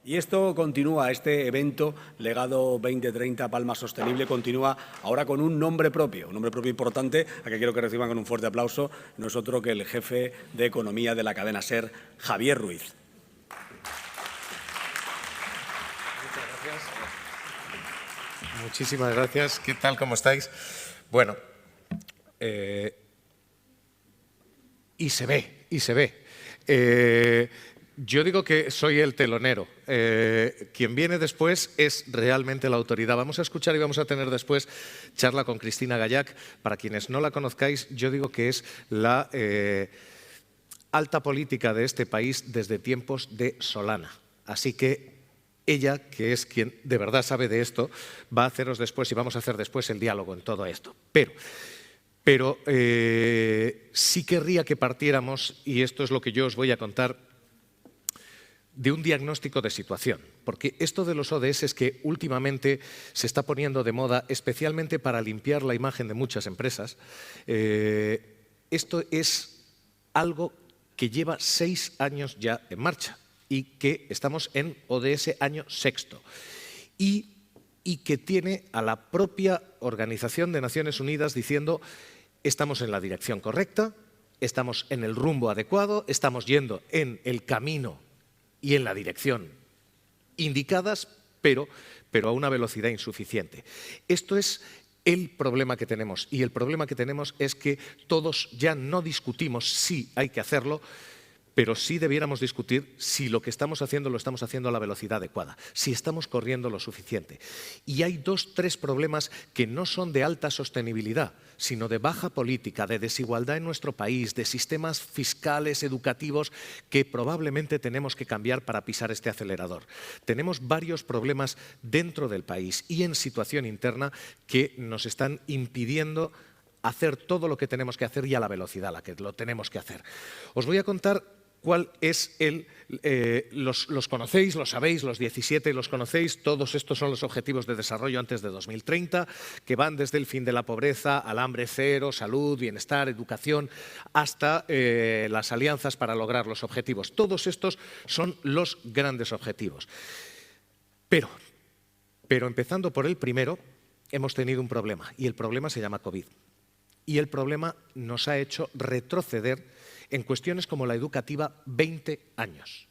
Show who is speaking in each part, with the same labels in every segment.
Speaker 1: Y esto continúa, este evento Legado 2030 Palma Sostenible continúa ahora con un nombre propio importante, a que quiero que reciban con un fuerte aplauso, no es otro que el jefe de Economía de la cadena SER, Javier Ruiz.
Speaker 2: Muchísimas gracias. ¿Qué tal? ¿Cómo estáis? Bueno, y se ve. Yo digo que soy el telonero. Quien viene después es realmente la autoridad. Vamos a escuchar y vamos a tener después charla con Cristina Gallac. Para quienes no la conozcáis, yo digo que es la alta política de este país desde tiempos de Solana. Así que ella, que es quien de verdad sabe de esto, va a haceros después y vamos a hacer después el diálogo en todo esto. Pero sí querría que partiéramos, y esto es lo que yo os voy a contar, de un diagnóstico de situación. Porque esto de los ODS es que últimamente se está poniendo de moda, especialmente para limpiar la imagen de muchas empresas. Esto es algo que lleva 6 años ya en marcha y que estamos en ODS año 6º. Y que tiene a la propia Organización de Naciones Unidas diciendo: estamos en la dirección correcta, estamos en el rumbo adecuado, estamos yendo en el camino y en la dirección indicadas, pero a una velocidad insuficiente. Esto es el problema que tenemos, y el problema que tenemos es que todos ya no discutimos si hay que hacerlo, pero sí debiéramos discutir si lo que estamos haciendo lo estamos haciendo a la velocidad adecuada, si estamos corriendo lo suficiente. Y hay 2-3 problemas que no son de alta sostenibilidad, sino de baja política, de desigualdad en nuestro país, de sistemas fiscales, educativos, que probablemente tenemos que cambiar para pisar este acelerador. Tenemos varios problemas dentro del país y en situación interna que nos están impidiendo hacer todo lo que tenemos que hacer y a la velocidad a la que lo tenemos que hacer. Os voy a contar cuál es los conocéis, los sabéis, los 17 los conocéis. Todos estos son los objetivos de desarrollo antes de 2030, que van desde el fin de la pobreza al hambre cero, salud, bienestar, educación, hasta las alianzas para lograr los objetivos. Todos estos son los grandes objetivos. Pero empezando por el primero, hemos tenido un problema, y el problema se llama COVID. Y el problema nos ha hecho retroceder en cuestiones como la educativa 20 años.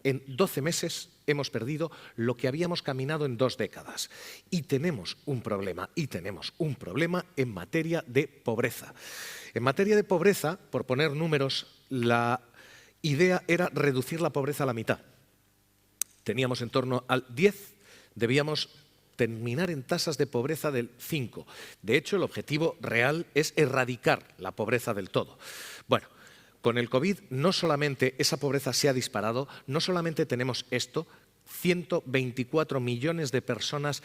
Speaker 2: En 12 meses hemos perdido lo que habíamos caminado en 2 décadas. Y tenemos un problema en materia de pobreza. En materia de pobreza, por poner números, la idea era reducir la pobreza a la mitad. Teníamos en torno al 10, debíamos terminar en tasas de pobreza del 5. De hecho, el objetivo real es erradicar la pobreza del todo. Bueno, con el COVID no solamente esa pobreza se ha disparado, no solamente tenemos esto, 124 millones de personas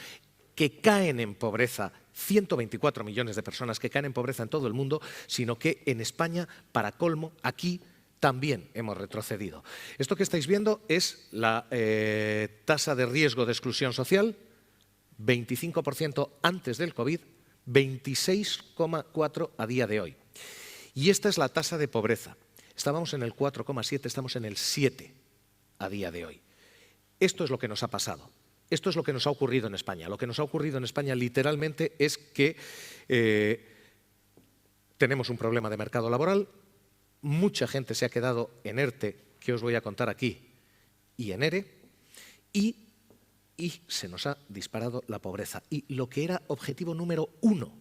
Speaker 2: que caen en pobreza, 124 millones de personas que caen en pobreza en todo el mundo, sino que en España, para colmo, aquí también hemos retrocedido. Esto que estáis viendo es la tasa de riesgo de exclusión social, 25% antes del COVID, 26,4% a día de hoy. Y esta es la tasa de pobreza. Estábamos en el 4,7, estamos en el 7 a día de hoy. Esto es lo que nos ha pasado. Esto es lo que nos ha ocurrido en España. Lo que nos ha ocurrido en España literalmente es que tenemos un problema de mercado laboral, mucha gente se ha quedado en ERTE, que os voy a contar aquí, y en ERE, y se nos ha disparado la pobreza. Y lo que era objetivo número 1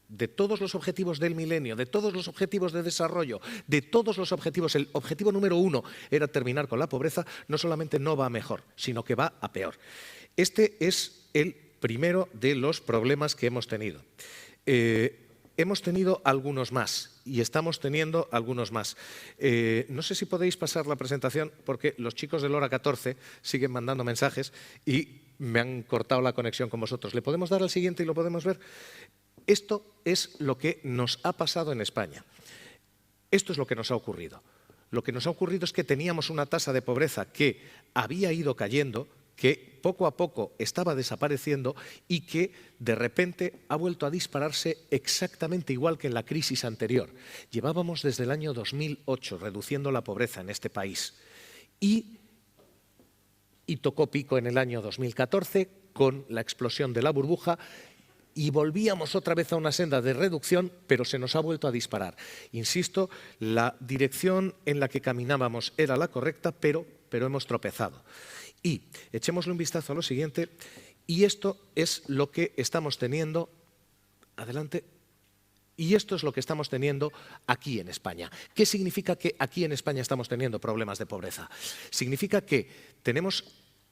Speaker 2: de todos los objetivos del milenio, de todos los objetivos de desarrollo, de todos los objetivos, el objetivo número 1 era terminar con la pobreza, no solamente no va a mejor, sino que va a peor. Este es el primero de los problemas que hemos tenido. Hemos tenido algunos más y estamos teniendo algunos más. No sé si podéis pasar la presentación porque los chicos del Hora 14 siguen mandando mensajes y me han cortado la conexión con vosotros. ¿Le podemos dar al siguiente y lo podemos ver? Esto es lo que nos ha pasado en España. Esto es lo que nos ha ocurrido. Lo que nos ha ocurrido es que teníamos una tasa de pobreza que había ido cayendo, que poco a poco estaba desapareciendo y que de repente ha vuelto a dispararse exactamente igual que en la crisis anterior. Llevábamos desde el año 2008 reduciendo la pobreza en este país y y tocó pico en el año 2014 con la explosión de la burbuja y volvíamos otra vez a una senda de reducción, pero se nos ha vuelto a disparar. Insisto, la dirección en la que caminábamos era la correcta, pero hemos tropezado. Y echémosle un vistazo a lo siguiente, y esto es lo que estamos teniendo, adelante, y esto es lo que estamos teniendo aquí en España. ¿Qué significa que aquí en España estamos teniendo problemas de pobreza? Significa que tenemos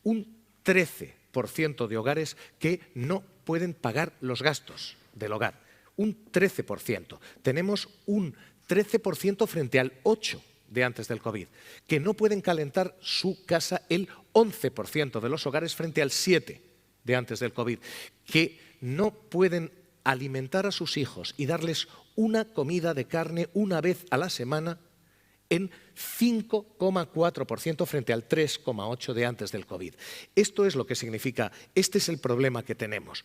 Speaker 2: un 13% de hogares que no pueden pagar los gastos del hogar. Un 13%. Tenemos un 13% frente al 8% de antes del COVID, que no pueden calentar su casa el 11% de los hogares frente al 7% de antes del COVID, que no pueden alimentar a sus hijos y darles una comida de carne una vez a la semana en 5,4% frente al 3,8% de antes del COVID. Esto es lo que significa, este es el problema que tenemos.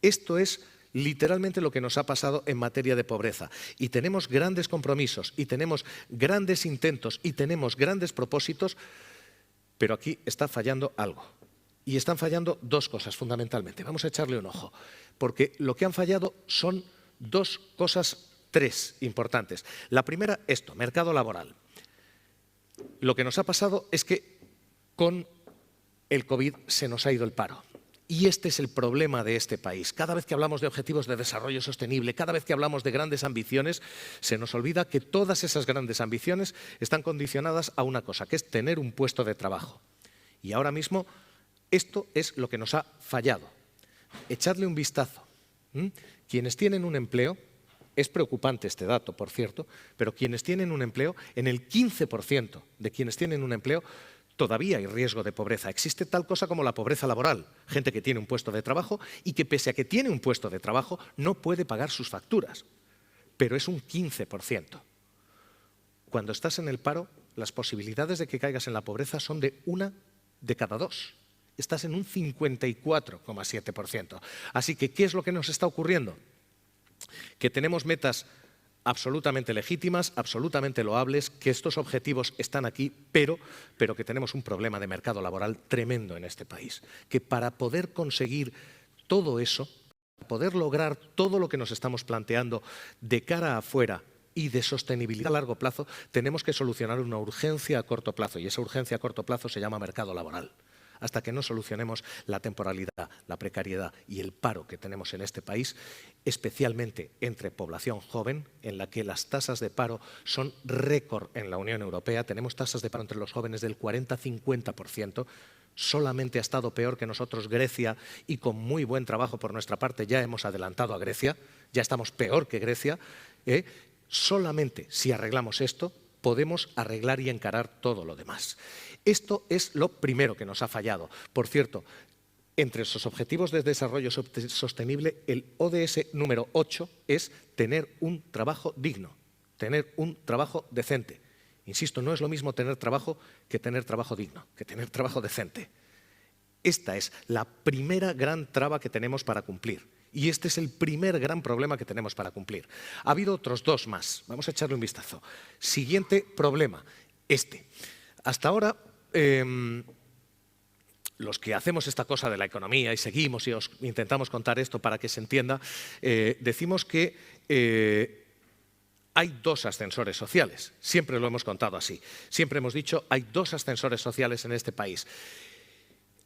Speaker 2: Esto es literalmente lo que nos ha pasado en materia de pobreza. Y tenemos grandes compromisos, y tenemos grandes intentos, y tenemos grandes propósitos, pero aquí está fallando algo. Y están fallando dos cosas fundamentalmente. Vamos a echarle un ojo, porque lo que han fallado son dos cosas, tres importantes. La primera, esto, mercado laboral. Lo que nos ha pasado es que con el COVID se nos ha ido el paro. Y este es el problema de este país. Cada vez que hablamos de objetivos de desarrollo sostenible, cada vez que hablamos de grandes ambiciones, se nos olvida que todas esas grandes ambiciones están condicionadas a una cosa, que es tener un puesto de trabajo. Y ahora mismo esto es lo que nos ha fallado. Echadle un vistazo. Quienes tienen un empleo, es preocupante este dato, por cierto, pero quienes tienen un empleo, en el 15% de quienes tienen un empleo, todavía hay riesgo de pobreza. Existe tal cosa como la pobreza laboral, gente que tiene un puesto de trabajo y que pese a que tiene un puesto de trabajo no puede pagar sus facturas, pero es un 15%. Cuando estás en el paro, las posibilidades de que caigas en la pobreza son de 1 de cada 2. Estás en un 54,7%. Así que, ¿qué es lo que nos está ocurriendo? Que tenemos metas absolutamente legítimas, absolutamente loables, que estos objetivos están aquí, pero que tenemos un problema de mercado laboral tremendo en este país. Que para poder conseguir todo eso, para poder lograr todo lo que nos estamos planteando de cara afuera y de sostenibilidad a largo plazo, tenemos que solucionar una urgencia a corto plazo, y esa urgencia a corto plazo se llama mercado laboral. Hasta que no solucionemos la temporalidad, la precariedad y el paro que tenemos en este país, especialmente entre población joven, en la que las tasas de paro son récord en la Unión Europea. Tenemos tasas de paro entre los jóvenes del 40-50%. Solamente ha estado peor que nosotros Grecia, y con muy buen trabajo por nuestra parte ya hemos adelantado a Grecia, ya estamos peor que Grecia. Solamente si arreglamos esto, podemos arreglar y encarar todo lo demás. Esto es lo primero que nos ha fallado. Por cierto, entre esos objetivos de desarrollo sostenible, el ODS número 8 es tener un trabajo digno, tener un trabajo decente. Insisto, no es lo mismo tener trabajo que tener trabajo digno, que tener trabajo decente. Esta es la primera gran traba que tenemos para cumplir. Y este es el primer gran problema que tenemos para cumplir. Ha habido otros dos más. Vamos a echarle un vistazo. Siguiente problema, este. Hasta ahora, los que hacemos esta cosa de la economía y seguimos y os intentamos contar esto para que se entienda, decimos que hay dos ascensores sociales. Siempre lo hemos contado así. Siempre hemos dicho hay dos ascensores sociales en este país.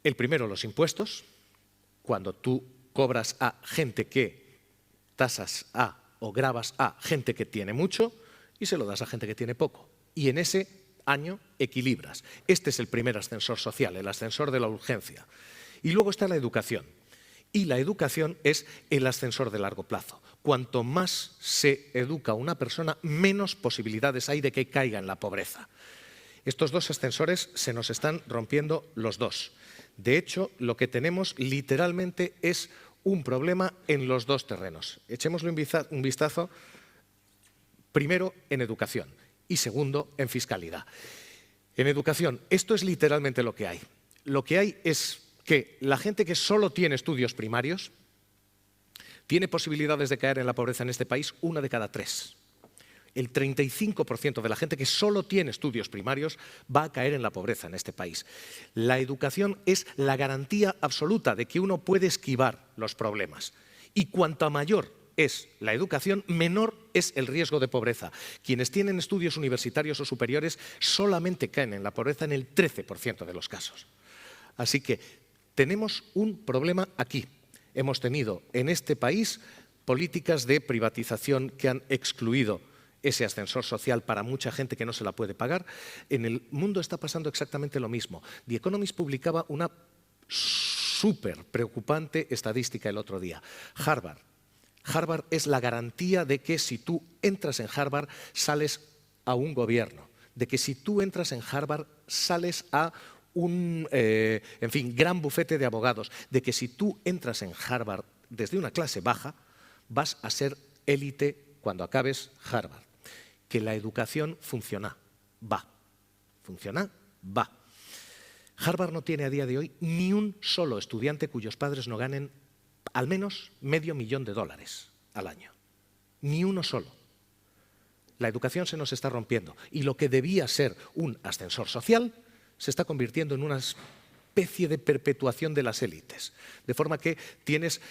Speaker 2: El primero, los impuestos. Cuando tú cobras a gente que tasas a o gravas a gente que tiene mucho y se lo das a gente que tiene poco. Y en ese año equilibras. Este es el primer ascensor social, el ascensor de la urgencia. Y luego está la educación. Y la educación es el ascensor de largo plazo. Cuanto más se educa una persona, menos posibilidades hay de que caiga en la pobreza. Estos dos ascensores se nos están rompiendo los dos. De hecho, lo que tenemos literalmente es un problema en los dos terrenos. Echémosle un vistazo, primero en educación y segundo en fiscalidad. En educación, esto es literalmente lo que hay. Lo que hay es que la gente que solo tiene estudios primarios tiene posibilidades de caer en la pobreza en este país 1 de cada 3. El 35% de la gente que solo tiene estudios primarios va a caer en la pobreza en este país. La educación es la garantía absoluta de que uno puede esquivar los problemas. Y cuanto mayor es la educación, menor es el riesgo de pobreza. Quienes tienen estudios universitarios o superiores solamente caen en la pobreza en el 13% de los casos. Así que tenemos un problema aquí. Hemos tenido en este país políticas de privatización que han excluido ese ascensor social para mucha gente que no se la puede pagar. En el mundo está pasando exactamente lo mismo. The Economist publicaba una súper preocupante estadística el otro día. Harvard es la garantía de que si tú entras en Harvard sales a un gobierno, de que si tú entras en Harvard sales a un gran bufete de abogados, de que si tú entras en Harvard desde una clase baja vas a ser élite cuando acabes Harvard. Que la educación funciona, va. Harvard no tiene a día de hoy ni un solo estudiante cuyos padres no ganen al menos $500,000 al año. Ni uno solo. La educación se nos está rompiendo y lo que debía ser un ascensor social se está convirtiendo en una especie de perpetuación de las élites. De forma que tienes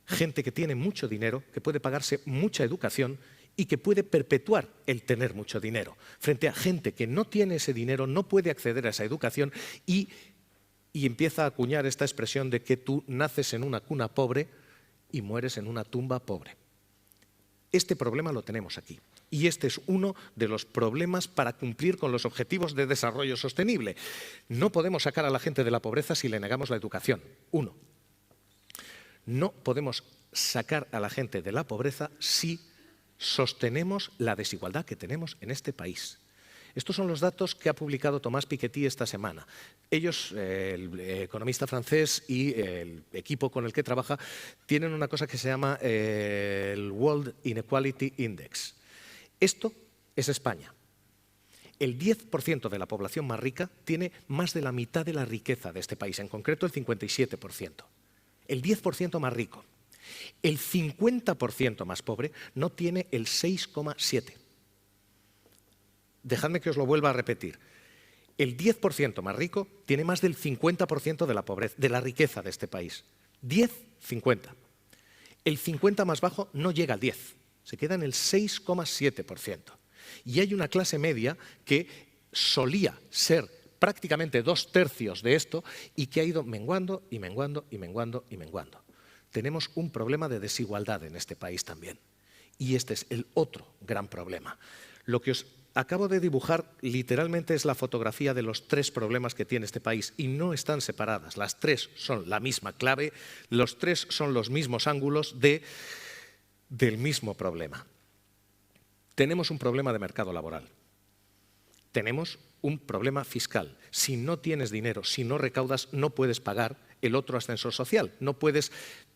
Speaker 2: gente que tiene mucho dinero, que puede pagarse mucha educación y que puede perpetuar el tener mucho dinero, frente a gente que no tiene ese dinero, no puede acceder a esa educación y empieza a acuñar esta expresión de que tú naces en una cuna pobre y mueres en una tumba pobre. Este problema lo tenemos aquí. Y este es uno de los problemas para cumplir con los objetivos de desarrollo sostenible. No podemos sacar a la gente de la pobreza si le negamos la educación. Uno. No podemos sacar a la gente de la pobreza si sostenemos la desigualdad que tenemos en este país. Estos son los datos que ha publicado Thomas Piketty esta semana. Ellos, el economista francés y el equipo con el que trabaja, tienen una cosa que se llama el World Inequality Index. Esto es España. El 10% de la población más rica tiene más de la mitad de la riqueza de este país, en concreto el 57%. El 10% más rico. El 50% más pobre no tiene el 6,7%. Dejadme que os lo vuelva a repetir. El 10% más rico tiene más del 50% de la pobreza, de la riqueza de este país. 10, 50. El 50 más bajo no llega al 10, se queda en el 6,7%. Y hay una clase media que solía ser prácticamente 2/3 de esto y que ha ido menguando y menguando y menguando y menguando. Tenemos un problema de desigualdad en este país también. Y este es el otro gran problema. Lo que os acabo de dibujar literalmente es la fotografía de los 3 problemas que tiene este país y no están separadas. Las 3 son la misma clave, los 3 son los mismos ángulos del mismo problema. Tenemos un problema de mercado laboral. Tenemos un problema fiscal. Si no tienes dinero, si no recaudas, no puedes pagar el otro ascensor social, no puedes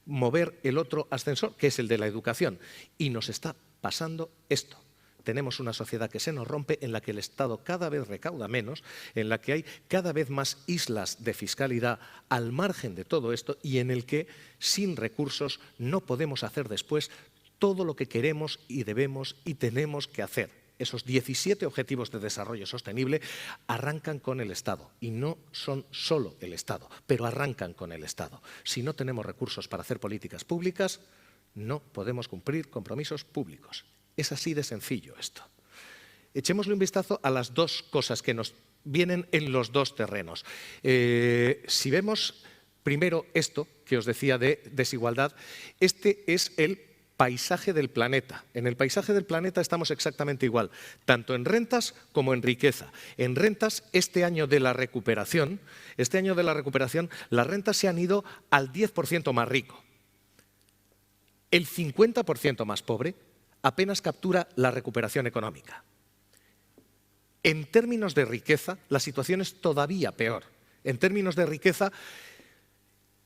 Speaker 2: mover el otro ascensor, que es el de la educación. Y nos está pasando esto. Tenemos una sociedad que se nos rompe, en la que el Estado cada vez recauda menos, en la que hay cada vez más islas de fiscalidad al margen de todo esto y en el que, sin recursos, no podemos hacer después todo lo que queremos y debemos y tenemos que hacer. Esos 17 objetivos de desarrollo sostenible arrancan con el Estado y no son solo el Estado, pero arrancan con el Estado. Si no tenemos recursos para hacer políticas públicas, no podemos cumplir compromisos públicos. Es así de sencillo esto. Echémosle un vistazo a las 2 cosas que nos vienen en los 2 terrenos. Si vemos primero esto que os decía de desigualdad, este es el paisaje del planeta. En el paisaje del planeta estamos exactamente igual, tanto en rentas como en riqueza. En rentas, este año de la recuperación, las rentas se han ido al 10% más rico. El 50% más pobre apenas captura la recuperación económica. En términos de riqueza, la situación es todavía peor. En términos de riqueza,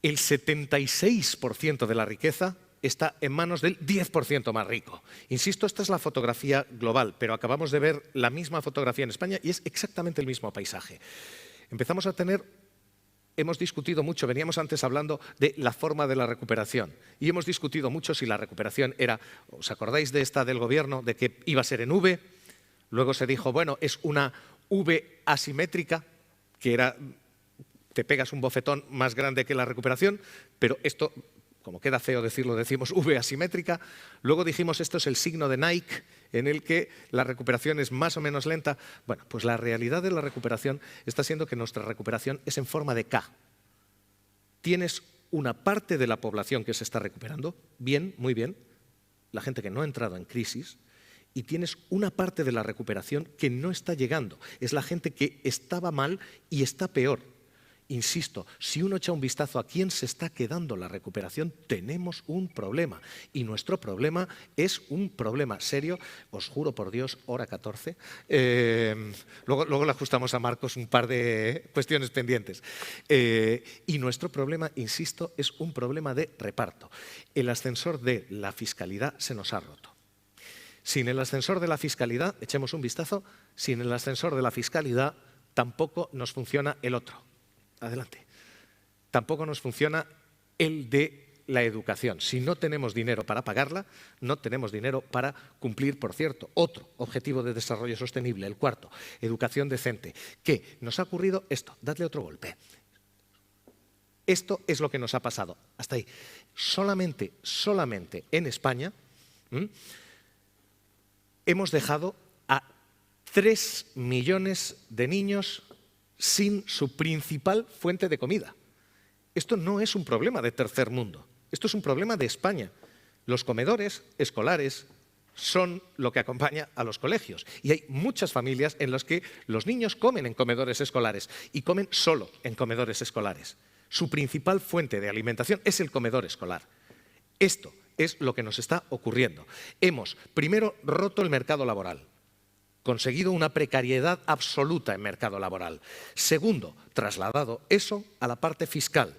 Speaker 2: el 76% de la riqueza está en manos del 10% más rico. Insisto, esta es la fotografía global, pero acabamos de ver la misma fotografía en España y es exactamente el mismo paisaje. Empezamos a tener hemos discutido mucho, veníamos antes hablando de la forma de la recuperación y hemos discutido mucho si la recuperación era, ¿os acordáis de esta del gobierno, de que iba a ser en V? Luego se dijo, bueno, es una V asimétrica, que era, te pegas un bofetón más grande que la recuperación, pero esto, como queda feo decirlo, decimos V asimétrica. Luego dijimos, esto es el signo de Nike, en el que la recuperación es más o menos lenta. Bueno, pues la realidad de la recuperación está siendo que nuestra recuperación es en forma de K. Tienes una parte de la población que se está recuperando, bien, muy bien, la gente que no ha entrado en crisis, y tienes una parte de la recuperación que no está llegando. Es la gente que estaba mal y está peor. Insisto, si uno echa un vistazo a quién se está quedando la recuperación, tenemos un problema. Y nuestro problema es un problema serio. Os juro por Dios, hora 14. Luego le ajustamos a Marcos un par de cuestiones pendientes. Y nuestro problema, insisto, es un problema de reparto. El ascensor de la fiscalidad se nos ha roto. Sin el ascensor de la fiscalidad, echemos un vistazo, sin el ascensor de la fiscalidad tampoco nos funciona el otro. Adelante. Tampoco nos funciona el de la educación. Si no tenemos dinero para pagarla, no tenemos dinero para cumplir, por cierto, otro objetivo de desarrollo sostenible, el cuarto, educación decente. ¿Qué? Nos ha ocurrido esto. Dadle otro golpe. Esto es lo que nos ha pasado. Hasta ahí. Solamente en España hemos dejado a 3 millones de niños sin su principal fuente de comida. Esto no es un problema de tercer mundo, esto es un problema de España. Los comedores escolares son lo que acompaña a los colegios y hay muchas familias en las que los niños comen en comedores escolares y comen solo en comedores escolares. Su principal fuente de alimentación es el comedor escolar. Esto es lo que nos está ocurriendo. Hemos, primero, roto el mercado laboral. Conseguido una precariedad absoluta en mercado laboral. Segundo, trasladado eso a la parte fiscal.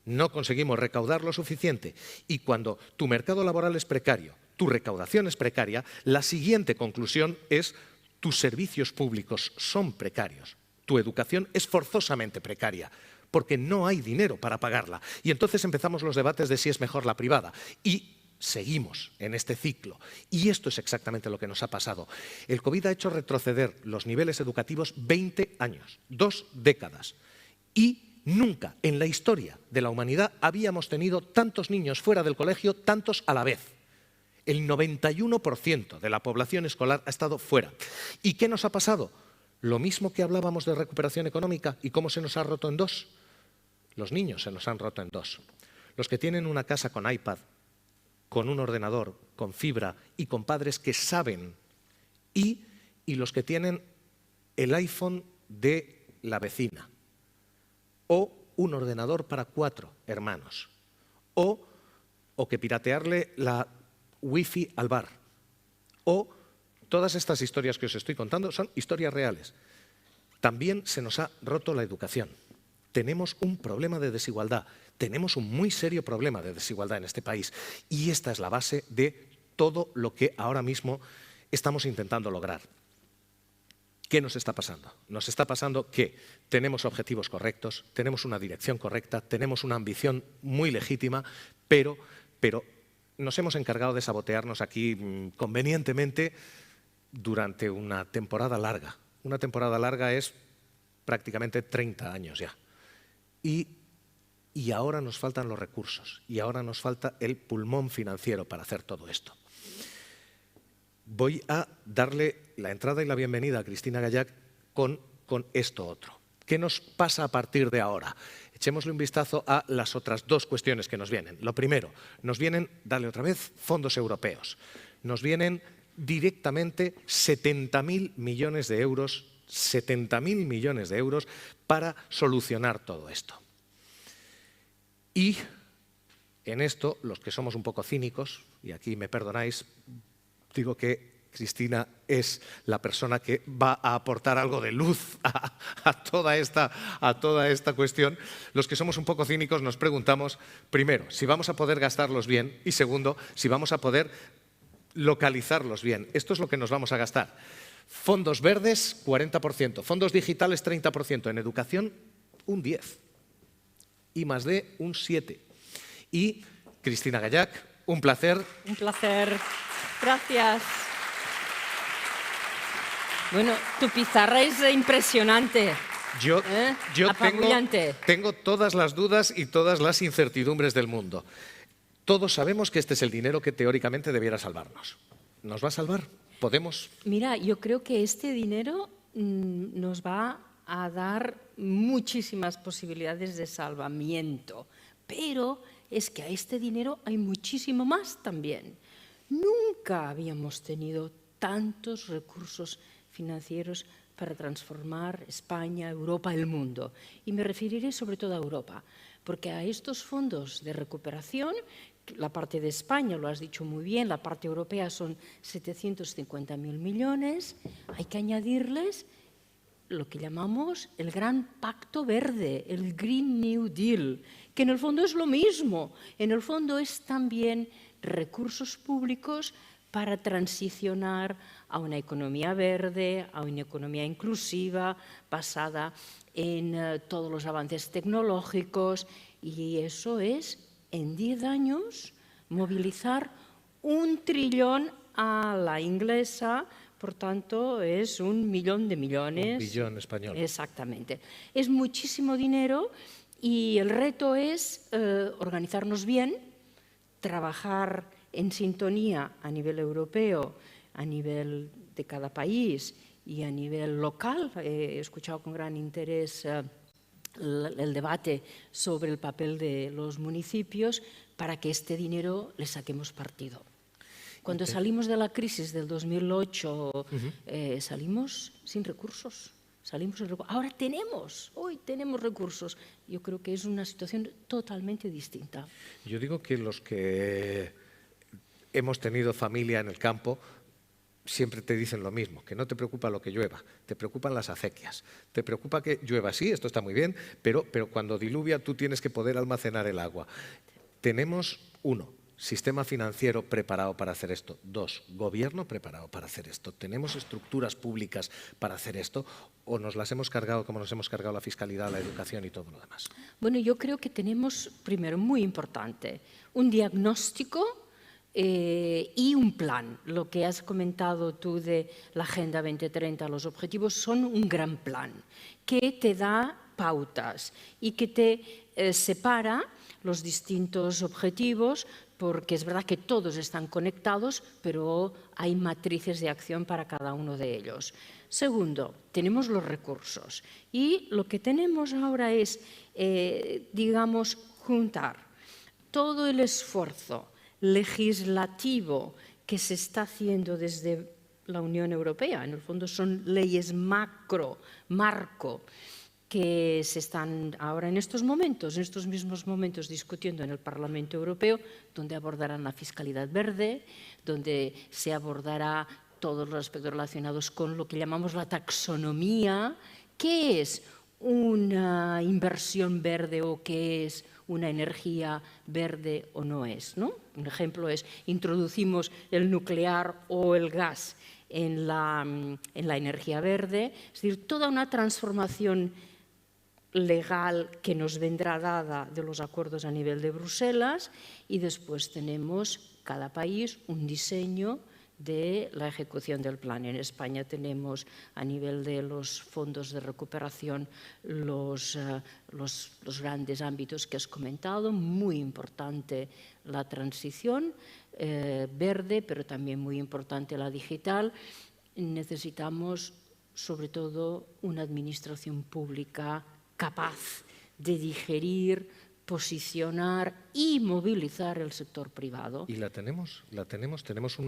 Speaker 2: No conseguimos recaudar lo suficiente y cuando tu mercado laboral es precario, tu recaudación es precaria, la siguiente conclusión es tus servicios públicos son precarios, tu educación es forzosamente precaria porque no hay dinero para pagarla. Y entonces empezamos los debates de si es mejor la privada y seguimos en este ciclo y esto es exactamente lo que nos ha pasado. El COVID ha hecho retroceder los niveles educativos 20 años, 2 décadas y nunca en la historia de la humanidad habíamos tenido tantos niños fuera del colegio, tantos a la vez. El 91% de la población escolar ha estado fuera. ¿Y qué nos ha pasado? Lo mismo que hablábamos de recuperación económica y cómo se nos ha roto en dos. Los niños se nos han roto en dos. Los que tienen una casa con iPad, con un ordenador, con fibra y con padres que saben y los que tienen el iPhone de la vecina o un ordenador para 4 hermanos o que piratearle la wifi al bar o todas estas historias que os estoy contando son historias reales. También se nos ha roto la educación. Tenemos un problema de desigualdad. Tenemos un muy serio problema de desigualdad en este país y esta es la base de todo lo que ahora mismo estamos intentando lograr. ¿Qué nos está pasando? Nos está pasando que tenemos objetivos correctos, tenemos una dirección correcta, tenemos una ambición muy legítima, pero nos hemos encargado de sabotearnos aquí convenientemente durante una temporada larga. Una temporada larga es prácticamente 30 años ya. Y ahora nos faltan los recursos y ahora nos falta el pulmón financiero para hacer todo esto. Voy a darle la entrada y la bienvenida a Cristina Gallac con esto otro. ¿Qué nos pasa a partir de ahora? Echémosle un vistazo a las otras 2 cuestiones que nos vienen. Lo primero, nos vienen, dale otra vez, fondos europeos. Nos vienen directamente 70.000 millones de euros, 70.000 millones de euros para solucionar todo esto. Y en esto, los que somos un poco cínicos, y aquí me perdonáis, digo que Cristina es la persona que va a aportar algo de luz a toda esta cuestión. Los que somos un poco cínicos nos preguntamos, primero, si vamos a poder gastarlos bien y segundo, si vamos a poder localizarlos bien. Esto es lo que nos vamos a gastar. Fondos verdes, 40%. Fondos digitales, 30%. En educación, un 10%. I+D un 7. Y Cristina Gallac, un placer.
Speaker 3: Un placer. Gracias. Bueno, tu pizarra es impresionante.
Speaker 2: Yo
Speaker 3: Apabullante.
Speaker 2: tengo todas las dudas y todas las incertidumbres del mundo. Todos sabemos que este es el dinero que teóricamente debiera salvarnos. ¿Nos va a salvar? ¿Podemos?
Speaker 3: Mira, yo creo que este dinero nos va a dar muchísimas posibilidades de salvamiento, pero es que a este dinero hay muchísimo más también. Nunca habíamos tenido tantos recursos financieros para transformar España, Europa, el mundo. Y me referiré sobre todo a Europa, porque a estos fondos de recuperación, la parte de España, lo has dicho muy bien, la parte europea son 750.000 millones, hay que añadirles lo que llamamos el Gran Pacto Verde, el Green New Deal, que en el fondo es lo mismo, en el fondo es también recursos públicos para transicionar a una economía verde, a una economía inclusiva, basada en todos los avances tecnológicos, y eso es, en 10 años, movilizar 1 trillón a la inglesa, por tanto, es 1 millón de millones.
Speaker 2: 1 billón español.
Speaker 3: Exactamente. Es muchísimo dinero y el reto es organizarnos bien, trabajar en sintonía a nivel europeo, a nivel de cada país y a nivel local. He escuchado con gran interés el debate sobre el papel de los municipios para que este dinero le saquemos partido. Cuando salimos de la crisis del 2008, salimos sin recursos. Ahora hoy tenemos recursos. Yo creo que es una situación totalmente distinta.
Speaker 2: Yo digo que los que hemos tenido familia en el campo siempre te dicen lo mismo, que no te preocupa lo que llueva, te preocupan las acequias. Te preocupa que llueva, sí, esto está muy bien, pero cuando diluvia tú tienes que poder almacenar el agua. Tenemos, 1, sistema financiero preparado para hacer esto. 2, gobierno preparado para hacer esto. ¿Tenemos estructuras públicas para hacer esto o nos las hemos cargado como nos hemos cargado la fiscalidad, la educación y todo lo demás?
Speaker 3: Bueno, yo creo que tenemos, primero, muy importante, un diagnóstico y un plan. Lo que has comentado tú de la Agenda 2030, los objetivos son un gran plan que te da pautas y que te separa los distintos objetivos, porque es verdad que todos están conectados, pero hay matrices de acción para cada uno de ellos. Segundo, tenemos los recursos y lo que tenemos ahora es, digamos, juntar todo el esfuerzo legislativo que se está haciendo desde la Unión Europea. En el fondo son leyes marco, que se están ahora en estos mismos momentos discutiendo en el Parlamento Europeo, donde abordarán la fiscalidad verde, donde se abordará todos los aspectos relacionados con lo que llamamos la taxonomía. ¿Qué es una inversión verde o qué es una energía verde o no es, ¿no? Un ejemplo es, introducimos el nuclear o el gas en la energía verde, es decir, toda una transformación legal que nos vendrá dada de los acuerdos a nivel de Bruselas, y después tenemos cada país un diseño de la ejecución del plan. En España tenemos a nivel de los fondos de recuperación los grandes ámbitos que has comentado, muy importante la transición verde, pero también muy importante la digital. Necesitamos sobre todo una administración pública capaz de digerir, posicionar y movilizar el sector privado.
Speaker 2: ¿Y la tenemos? ¿Tenemos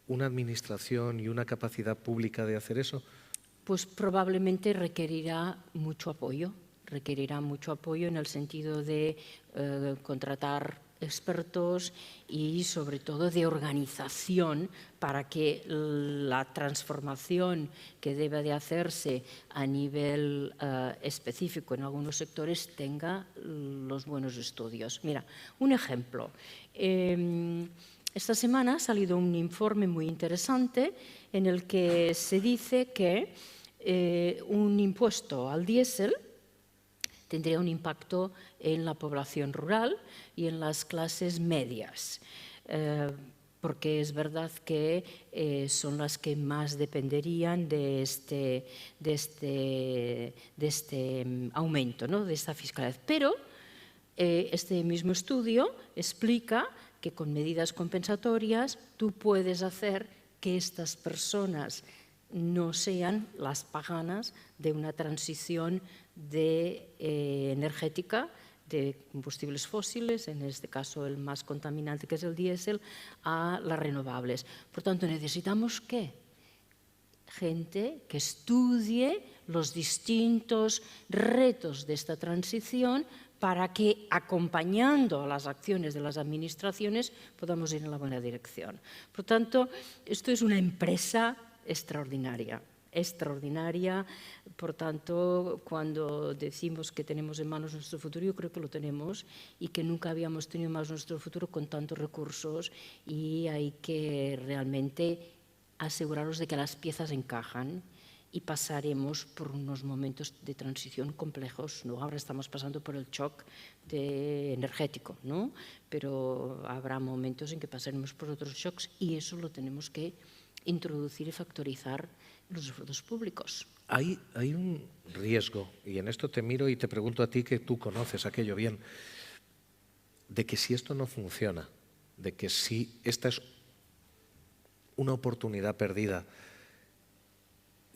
Speaker 2: una administración y una capacidad pública de hacer eso?
Speaker 3: Pues probablemente requerirá mucho apoyo en el sentido de contratar expertos y sobre todo de organización para que la transformación que debe de hacerse a nivel específico en algunos sectores tenga los buenos estudios. Mira, un ejemplo. Esta semana ha salido un informe muy interesante en el que se dice que un impuesto al diésel tendría un impacto en la población rural y en las clases medias. Porque es verdad que son las que más dependerían de este aumento, ¿no?, de esta fiscalidad. Pero este mismo estudio explica que con medidas compensatorias tú puedes hacer que estas personas no sean las paganas de una transición energética de combustibles fósiles, en este caso el más contaminante que es el diésel, a las renovables. Por tanto, necesitamos ¿qué? Gente que estudie los distintos retos de esta transición para que, acompañando las acciones de las administraciones, podamos ir en la buena dirección. Por tanto, esto es una empresa extraordinaria. Por tanto, cuando decimos que tenemos en manos nuestro futuro, yo creo que lo tenemos y que nunca habíamos tenido en manos nuestro futuro con tantos recursos, y hay que realmente asegurarnos de que las piezas encajan y pasaremos por unos momentos de transición complejos, ¿no? Ahora estamos pasando por el shock energético, ¿no? Pero habrá momentos en que pasaremos por otros shocks y eso lo tenemos que introducir y factorizar en los esfuerzos públicos.
Speaker 2: Hay un riesgo, y en esto te miro y te pregunto a ti, que tú conoces aquello bien, de que si esto no funciona, de que si esta es una oportunidad perdida,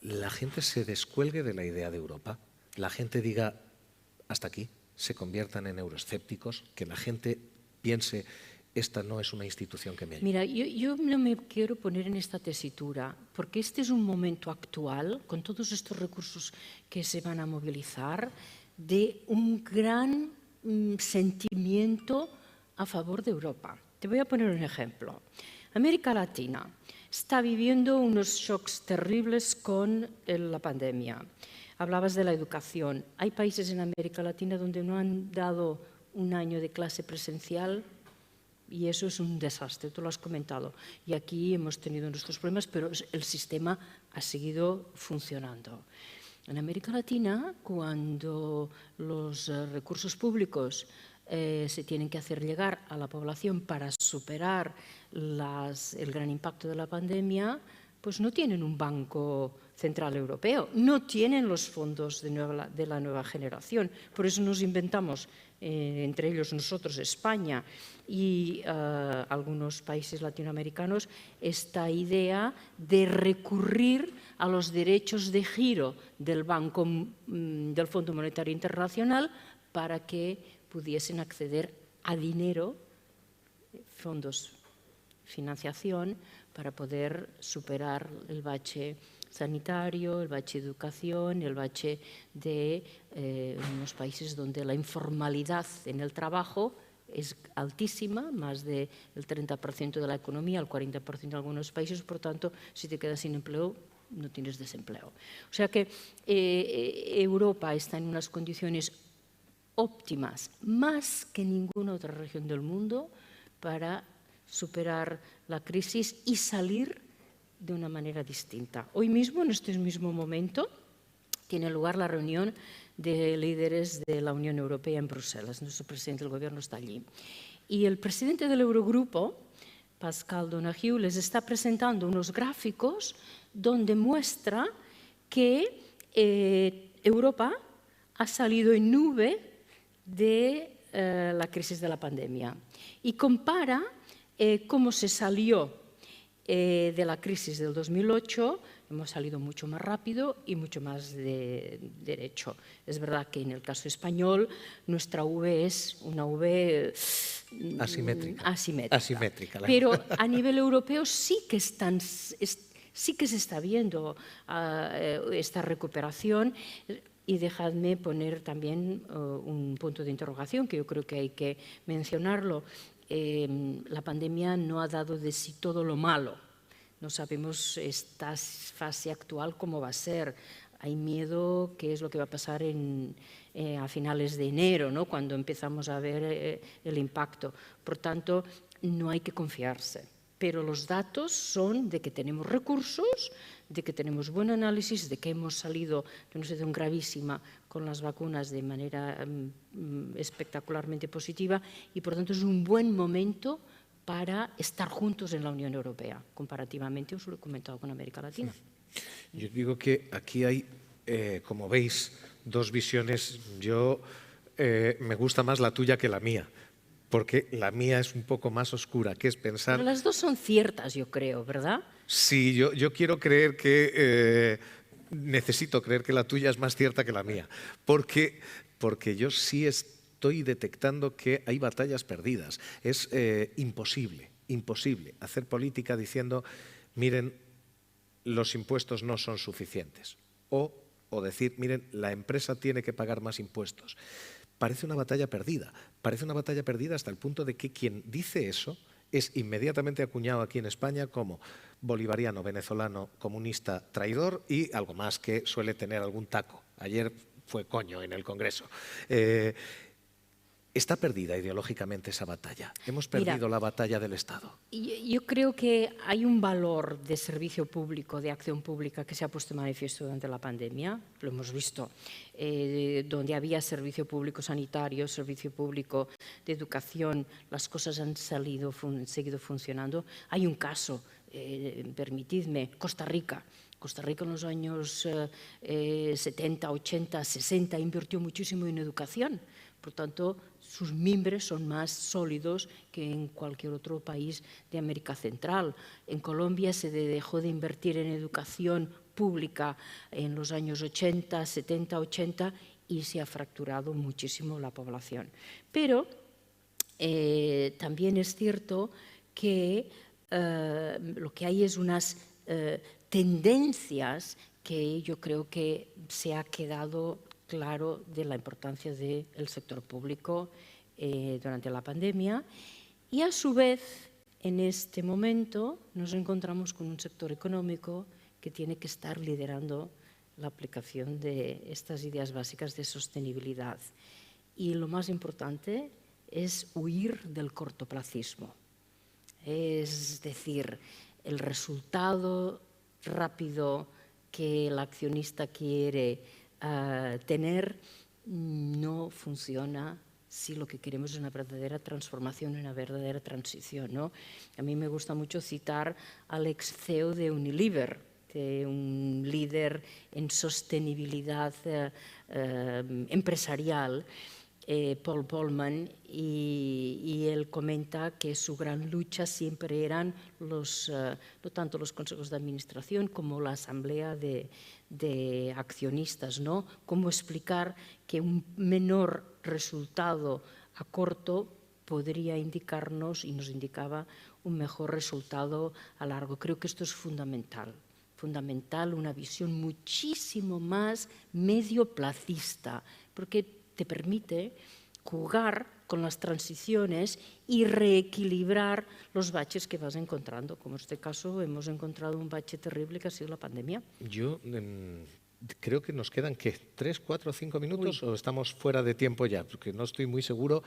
Speaker 2: la gente se descuelgue de la idea de Europa, la gente diga hasta aquí, se conviertan en euroescépticos, que la gente piense esta no es una institución que me ayude.
Speaker 3: Mira, yo no me quiero poner en esta tesitura, porque este es un momento actual, con todos estos recursos que se van a movilizar, de un gran sentimiento a favor de Europa. Te voy a poner un ejemplo. América Latina está viviendo unos shocks terribles con la pandemia. Hablabas de la educación. Hay países en América Latina donde no han dado un año de clase presencial y eso es un desastre, tú lo has comentado. Y aquí hemos tenido nuestros problemas, pero el sistema ha seguido funcionando. En América Latina, cuando los recursos públicos se tienen que hacer llegar a la población para superar el gran impacto de la pandemia, pues no tienen un Banco Central Europeo, no tienen los fondos de la nueva generación. Por eso nos inventamos, entre ellos nosotros, España y algunos países latinoamericanos, esta idea de recurrir a los derechos de giro del Fondo Monetario Internacional para que pudiesen acceder a dinero, fondos, financiación, para poder superar el bache sanitario, el bache de educación, el bache de unos países donde la informalidad en el trabajo es altísima, más del 30% de la economía, el 40% en algunos países. Por tanto, si te quedas sin empleo, no tienes desempleo. O sea que Europa está en unas condiciones óptimas, más que ninguna otra región del mundo, para superar la crisis y salir de una manera distinta. Hoy mismo, en este mismo momento, tiene lugar la reunión de líderes de la Unión Europea en Bruselas. Nuestro presidente del gobierno está allí. Y el presidente del Eurogrupo, Pascal Donoghue, les está presentando unos gráficos donde muestra que Europa ha salido en nube de la crisis de la pandemia y compara cómo se salió de la crisis del 2008, hemos salido mucho más rápido y mucho más derecho. Es verdad que en el caso español nuestra V es una V asimétrica. Pero a nivel europeo sí que se está viendo esta recuperación. Y dejadme poner también un punto de interrogación, que yo creo que hay que mencionarlo. La pandemia no ha dado de sí todo lo malo. No sabemos esta fase actual cómo va a ser. Hay miedo qué es lo que va a pasar a finales de enero, ¿no?, cuando empezamos a ver el impacto. Por tanto, no hay que confiarse. pero los datos son de que tenemos recursos, de que tenemos buen análisis, de que hemos salido de una situación gravísima con las vacunas de manera espectacularmente positiva y, por tanto, es un buen momento para estar juntos en la Unión Europea, comparativamente, os lo he comentado, con América Latina.
Speaker 2: Yo digo que aquí hay, como veis, dos visiones. Yo me gusta más la tuya que la mía, porque la mía es un poco más oscura, que es pensar...
Speaker 3: Pero las dos son ciertas, yo creo, ¿verdad?
Speaker 2: Sí, yo quiero creer que... necesito creer que la tuya es más cierta que la mía, porque yo sí estoy detectando que hay batallas perdidas. Es imposible hacer política diciendo, miren, los impuestos no son suficientes. O decir, miren, la empresa tiene que pagar más impuestos. Parece una batalla perdida hasta el punto de que quien dice eso es inmediatamente acuñado aquí en España como bolivariano, venezolano, comunista, traidor y algo más que suele tener algún taco. Ayer fue coño en el Congreso. Está perdida ideológicamente esa batalla. Hemos perdido la batalla del Estado.
Speaker 3: Yo creo que hay un valor de servicio público, de acción pública, que se ha puesto de manifiesto durante la pandemia. Lo hemos visto. Donde había servicio público sanitario, servicio público de educación, las cosas han seguido funcionando. Hay un caso, permitidme, Costa Rica. Costa Rica en los años 70, 80, 60 invirtió muchísimo en educación. Por tanto, sus mimbres son más sólidos que en cualquier otro país de América Central. En Colombia se dejó de invertir en educación pública en los años 80, 70, 80 y se ha fracturado muchísimo la población. Pero también es cierto que lo que hay es unas tendencias que yo creo que se ha quedado claro de la importancia del sector público durante la pandemia y a su vez en este momento nos encontramos con un sector económico que tiene que estar liderando la aplicación de estas ideas básicas de sostenibilidad y lo más importante es huir del cortoplacismo, es decir, el resultado rápido que el accionista quiere tener no funciona si lo que queremos es una verdadera transformación, una verdadera transición, ¿no? A mí me gusta mucho citar al ex CEO de Unilever, un líder en sostenibilidad empresarial, Paul Polman, y él comenta que su gran lucha siempre eran no tanto los consejos de administración como la asamblea de accionistas, ¿no? Cómo explicar que un menor resultado a corto podría indicarnos, y nos indicaba, un mejor resultado a largo. Creo que esto es fundamental, una visión muchísimo más medioplacista, porque te permite jugar con las transiciones y reequilibrar los baches que vas encontrando. Como en este caso hemos encontrado un bache terrible que ha sido la pandemia.
Speaker 2: Yo creo que nos quedan, ¿qué? ¿3, 4, 5 minutos? ¿O estamos fuera de tiempo ya? Porque no estoy muy seguro.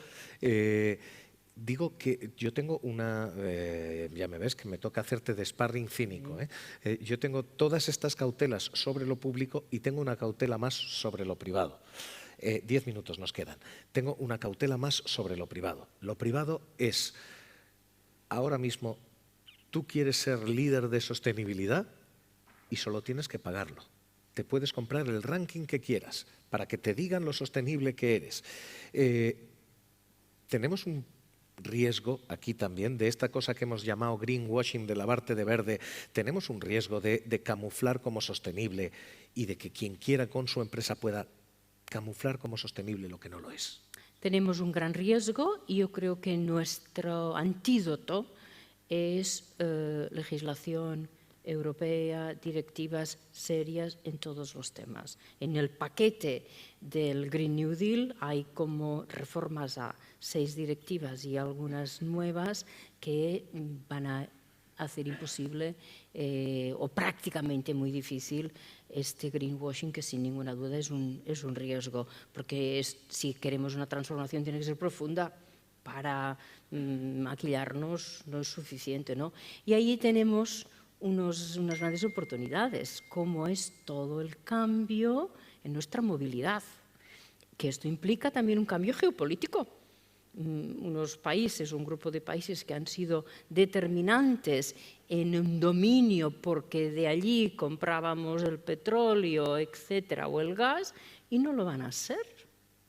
Speaker 2: Digo que yo tengo una, ya me ves que me toca hacerte de sparring cínico, yo tengo todas estas cautelas sobre lo público y tengo una cautela más sobre lo privado. 10 minutos nos quedan. Tengo una cautela más sobre lo privado. Lo privado es, ahora mismo, tú quieres ser líder de sostenibilidad y solo tienes que pagarlo. Te puedes comprar el ranking que quieras para que te digan lo sostenible que eres. Tenemos un riesgo aquí también de esta cosa que hemos llamado greenwashing, de lavarte de verde. Tenemos un riesgo de camuflar como sostenible y de que quien quiera con su empresa pueda camuflar como sostenible lo que no lo es.
Speaker 3: Tenemos un gran riesgo y yo creo que nuestro antídoto es legislación europea, directivas serias en todos los temas. En el paquete del Green New Deal hay como reformas a 6 directivas y algunas nuevas que van a hacer imposible o prácticamente muy difícil este greenwashing, que sin ninguna duda es un riesgo, porque si queremos una transformación tiene que ser profunda, para maquillarnos no es suficiente, ¿no? Y ahí tenemos unas grandes oportunidades, como es todo el cambio en nuestra movilidad, que esto implica también un cambio geopolítico. Unos países, un grupo de países que han sido determinantes en un dominio porque de allí comprábamos el petróleo, etcétera, o el gas, y no lo van a ser,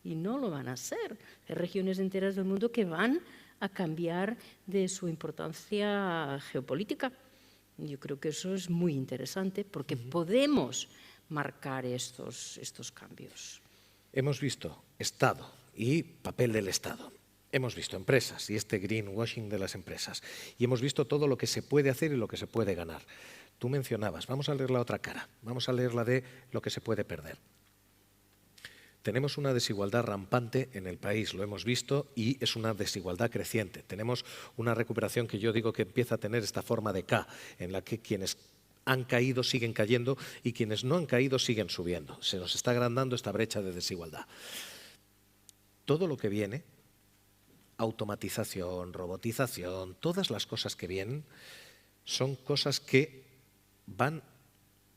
Speaker 3: y no lo van a ser. Hay regiones enteras del mundo que van a cambiar de su importancia geopolítica. Yo creo que eso es muy interesante porque podemos marcar estos cambios.
Speaker 2: Hemos visto Estado y papel del Estado. Hemos visto empresas y este greenwashing de las empresas. Y hemos visto todo lo que se puede hacer y lo que se puede ganar. Tú mencionabas, vamos a leer la otra cara, vamos a leer la de lo que se puede perder. Tenemos una desigualdad rampante en el país, lo hemos visto, y es una desigualdad creciente. Tenemos una recuperación que yo digo que empieza a tener esta forma de K, en la que quienes han caído siguen cayendo y quienes no han caído siguen subiendo. Se nos está agrandando esta brecha de desigualdad. Todo lo que viene, automatización, robotización, todas las cosas que vienen, son cosas que van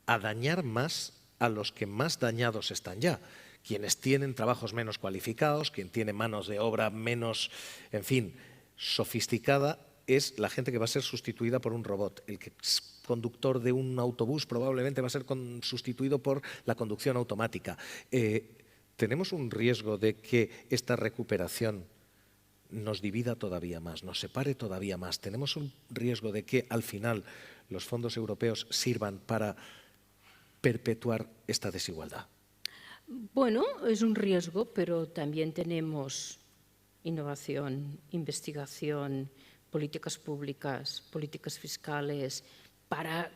Speaker 2: a dañar más a los que más dañados están ya. Quienes tienen trabajos menos cualificados, quien tiene manos de obra menos, en fin, sofisticada, es la gente que va a ser sustituida por un robot. El que es conductor de un autobús probablemente va a ser sustituido por la conducción automática. Tenemos un riesgo de que esta recuperación nos divida todavía más, nos separe todavía más. Tenemos un riesgo de que al final los fondos europeos sirvan para perpetuar esta desigualdad.
Speaker 3: Bueno, es un riesgo, pero también tenemos innovación, investigación, políticas públicas, políticas fiscales para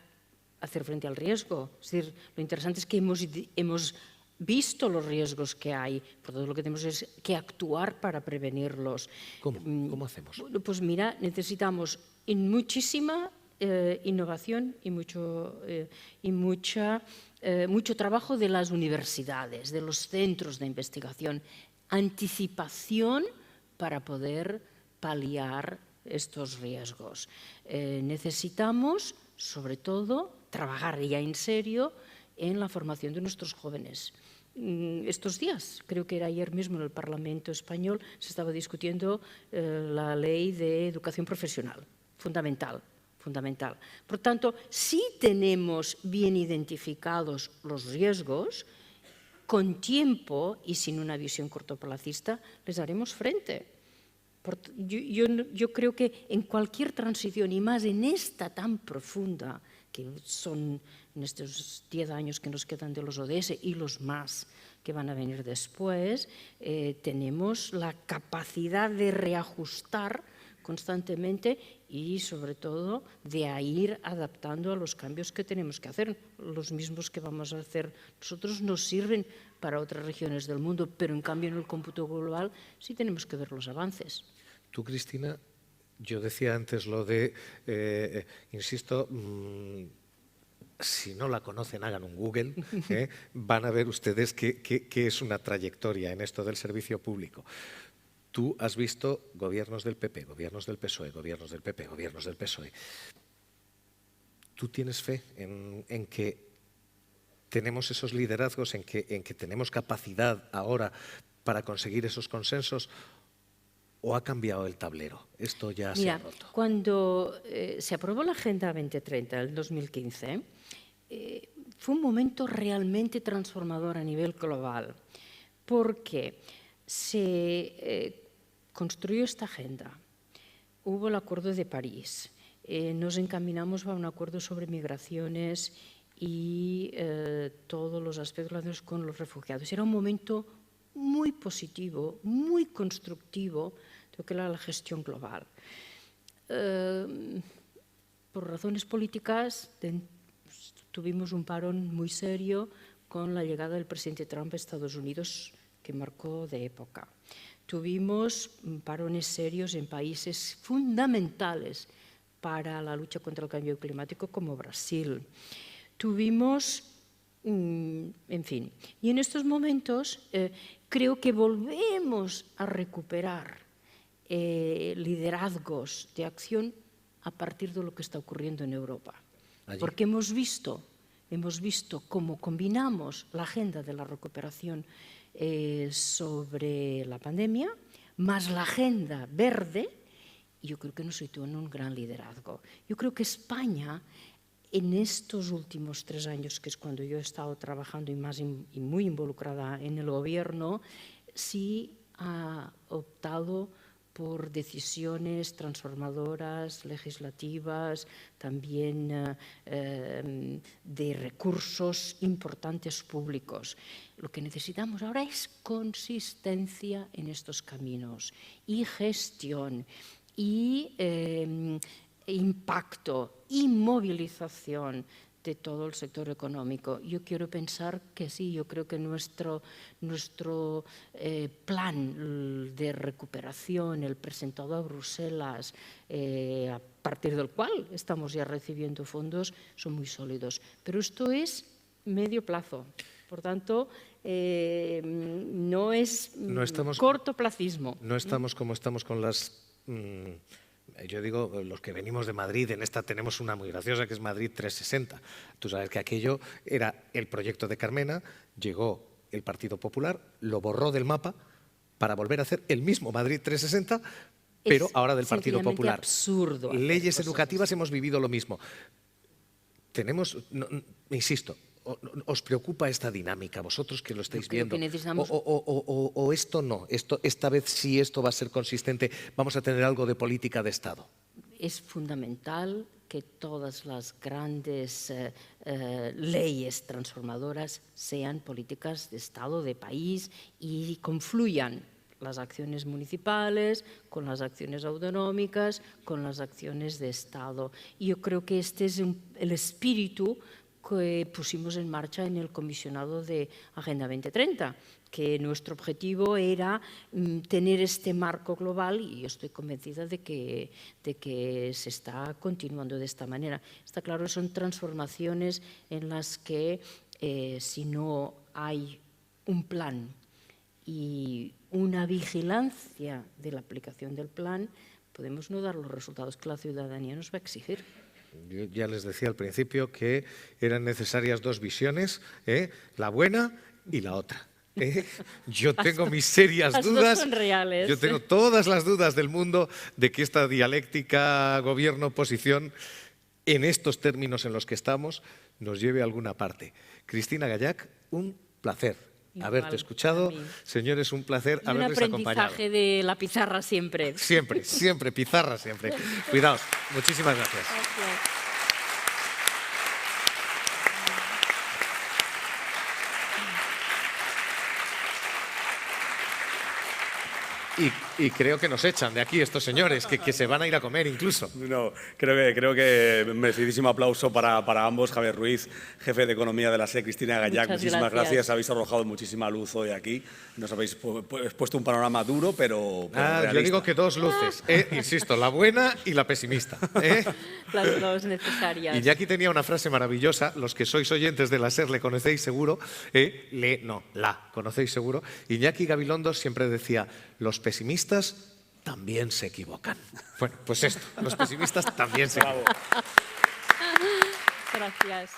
Speaker 3: hacer frente al riesgo. Es decir, lo interesante es que hemos visto los riesgos que hay, por todo lo que tenemos es que actuar para prevenirlos.
Speaker 2: ¿Cómo hacemos?
Speaker 3: Pues mira, necesitamos muchísima innovación y mucho trabajo de las universidades, de los centros de investigación, anticipación para poder paliar estos riesgos. Necesitamos, sobre todo, trabajar ya en serio en la formación de nuestros jóvenes. Estos días, creo que era ayer mismo en el Parlamento español, se estaba discutiendo la ley de educación profesional, fundamental. Por tanto, si tenemos bien identificados los riesgos, con tiempo y sin una visión cortoplacista, les haremos frente. Yo creo que en cualquier transición, y más en esta tan profunda, que son en estos 10 años que nos quedan de los ODS y los más que van a venir después, tenemos la capacidad de reajustar constantemente y, sobre todo, de ir adaptando a los cambios que tenemos que hacer. Los mismos que vamos a hacer nosotros nos sirven para otras regiones del mundo, pero en cambio en el cómputo global sí tenemos que ver los avances.
Speaker 2: Tú, Cristina, yo decía antes lo de, insisto, si no la conocen, hagan un Google, van a ver ustedes que es una trayectoria en esto del servicio público. Tú has visto gobiernos del PP, gobiernos del PSOE, gobiernos del PP, gobiernos del PSOE. ¿Tú tienes fe en que tenemos esos liderazgos, en que tenemos capacidad ahora para conseguir esos consensos? ¿O ha cambiado el tablero? Esto ya se ha roto.
Speaker 3: Cuando se aprobó la Agenda 2030 en 2015, fue un momento realmente transformador a nivel global, porque se construyó esta agenda, hubo el Acuerdo de París, nos encaminamos a un acuerdo sobre migraciones y todos los aspectos relacionados con los refugiados. Era un momento muy positivo, muy constructivo de lo que era la gestión global. Por razones políticas tuvimos un parón muy serio con la llegada del presidente Trump a Estados Unidos, que marcó de época. Tuvimos parones serios en países fundamentales para la lucha contra el cambio climático como Brasil. Tuvimos, en fin, y en estos momentos creo que volvemos a recuperar liderazgos de acción a partir de lo que está ocurriendo en Europa.
Speaker 2: Allí.
Speaker 3: Porque hemos visto cómo combinamos la agenda de la recuperación sobre la pandemia, más la agenda verde, y yo creo que nos sitúa en un gran liderazgo. Yo creo que España, en estos últimos 3 años, que es cuando yo he estado trabajando y muy involucrada en el gobierno, sí ha optado por decisiones transformadoras, legislativas, también de recursos importantes públicos. Lo que necesitamos ahora es consistencia en estos caminos y gestión y impacto y movilización de todo el sector económico. Yo quiero pensar que sí, yo creo que nuestro plan de recuperación, el presentado a Bruselas, a partir del cual estamos ya recibiendo fondos, son muy sólidos. Pero esto es medio plazo. Por tanto, no es cortoplacismo.
Speaker 2: No estamos como estamos con las... Yo digo, los que venimos de Madrid, en esta tenemos una muy graciosa que es Madrid 360. Tú sabes que aquello era el proyecto de Carmena, llegó el Partido Popular, lo borró del mapa para volver a hacer el mismo Madrid 360, pero ahora del Partido Popular.
Speaker 3: Absurdo.
Speaker 2: Leyes educativas hemos vivido lo mismo. Tenemos, insisto, ¿os preocupa esta dinámica, vosotros que lo estáis viendo?
Speaker 3: Que necesitamos...
Speaker 2: o esto no, esta vez sí esto va a ser consistente, vamos a tener algo de política de Estado.
Speaker 3: Es fundamental que todas las grandes leyes transformadoras sean políticas de Estado, de país, y confluyan las acciones municipales con las acciones autonómicas, con las acciones de Estado. Y yo creo que este es el espíritu que pusimos en marcha en el comisionado de Agenda 2030, que nuestro objetivo era tener este marco global, y yo estoy convencida de que se está continuando de esta manera. Está claro que son transformaciones en las que si no hay un plan y una vigilancia de la aplicación del plan, podemos no dar los resultados que la ciudadanía nos va a exigir.
Speaker 2: Yo ya les decía al principio que eran necesarias 2 visiones, la buena y la otra. Yo tengo mis serias dudas.
Speaker 3: Las dos son reales.
Speaker 2: Yo tengo todas las dudas del mundo de que esta dialéctica gobierno-oposición, en estos términos en los que estamos, nos lleve a alguna parte. Cristina Gallac, un placer haberte escuchado. Señores, un placer haberles acompañado.
Speaker 3: Un aprendizaje de la pizarra siempre.
Speaker 2: Siempre, siempre, pizarra siempre. Cuidaos. Muchísimas gracias.
Speaker 3: Gracias.
Speaker 2: Y creo que nos echan de aquí estos señores, que se van a ir a comer incluso.
Speaker 1: No, creo que merecidísimo aplauso para ambos. Javier Ruiz, jefe de Economía de la SED, Cristina Gallac, muchísimas gracias. Habéis arrojado muchísima luz hoy aquí. Nos habéis puesto un panorama duro, pero realista.
Speaker 2: Yo digo que 2 luces, insisto, la buena y la pesimista.
Speaker 3: Las 2 necesarias.
Speaker 2: Iñaki tenía una frase maravillosa, los que sois oyentes de la SER le conocéis seguro, la conocéis seguro. Iñaki Gabilondo siempre decía, los pesimistas también se equivocan. Bueno, pues esto, los pesimistas también se equivocan.
Speaker 3: Gracias.